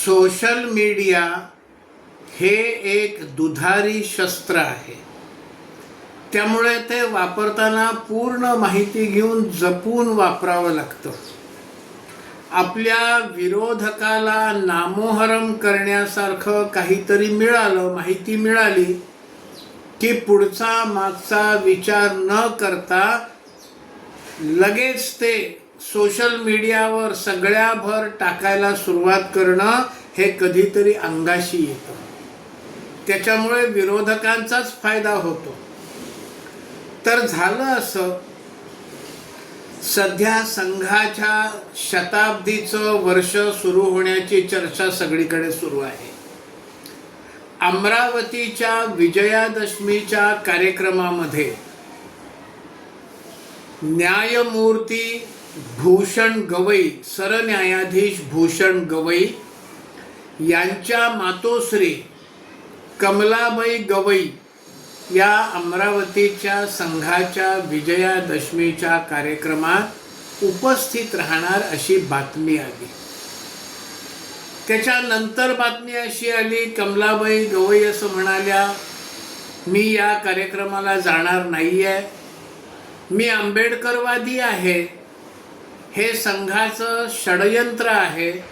Social media हे एक दुधारी शस्त्र आहे. त्यामुळे ते वापरताना पूर्ण माहिती घेऊन जपून वापरावं लागतं. आपल्या विरोधकाला नामोहरम करण्यासारखं काहीतरी मिळालं, माहिती मिळाली की पुढचा मागचा विचार न करता लगेच ते सोशल मीडियावर सगळ्याभर टाकायला सुरुवात करणं हे कधीतरी अंगाशी येतं. त्याच्यामुळे विरोधकांचाच फायदा होतो. तर झालं असं, सध्या संघाच्या शताब्दीचं वर्ष सुरू होण्याची चर्चा सगळीकडे सुरू आहे. अमरावतीच्या विजयादशमीच्या कार्यक्रमामध्ये न्यायमूर्ती भूषण गवई, सरन्यायाधीश भूषण गवई यांच्या मातोश्री कमलाबाई गवई या अमरावतीच्या संघाच्या विजयादशमीच्या कार्यक्रमात उपस्थित राहणार अशी बातमी आली. त्याच्यानंतर बातमी अशी आली, कमलाबाई गवई असं म्हणाल्या, मी या कार्यक्रमाला जाणार नाहीये, मी आंबेडकरवादी आहे, हे संघाचं षडयंत्र आहे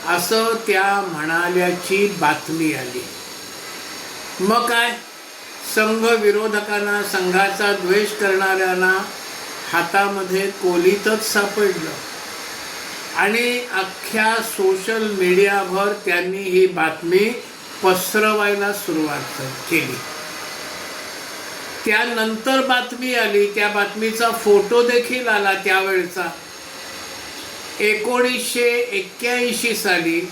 असं त्या म्हणाल्याची बातमी आली. मग काय, संघ विरोधकांना, संघाचा द्वेष करणाऱ्यांना हातामध्ये कोलीतच सापडलं आणि अख्ख्या सोशल मीडियावर त्यांनी ही बातमी पसरवायला सुरुवात केली. त्यानंतर बातमी आली, त्या बातमीचा फोटो देखील आला. त्यावेळचा 1981 साली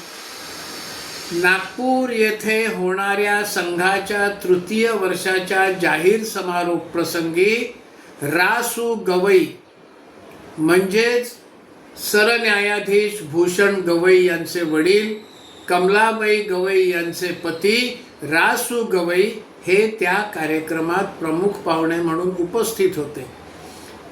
नागपूर येथे होणाऱ्या संघाच्या तृतीय वर्षाच्या जाहीर समारोप प्रसंगी रासू गवई म्हणजेच सरन्यायाधीश भूषण गवई यांचे वडील, कमलाबाई गवई यांचे पती रासू गवई हे त्या कार्यक्रमात प्रमुख पाहुणे म्हणून उपस्थित होते.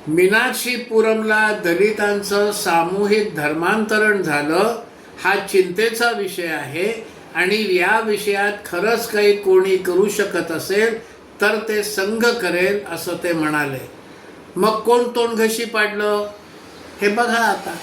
मीनाक्षीपुरमला दलितांचं सामूहिक धर्मांतरण झालं हा चिंतेचा विषय आहे आणि या विषयात खरंच काही कोणी करू शकत असेल तर ते संघ करेल असं ते म्हणाले. मग कोण तोंडघशी पाडलं हे बघा आता.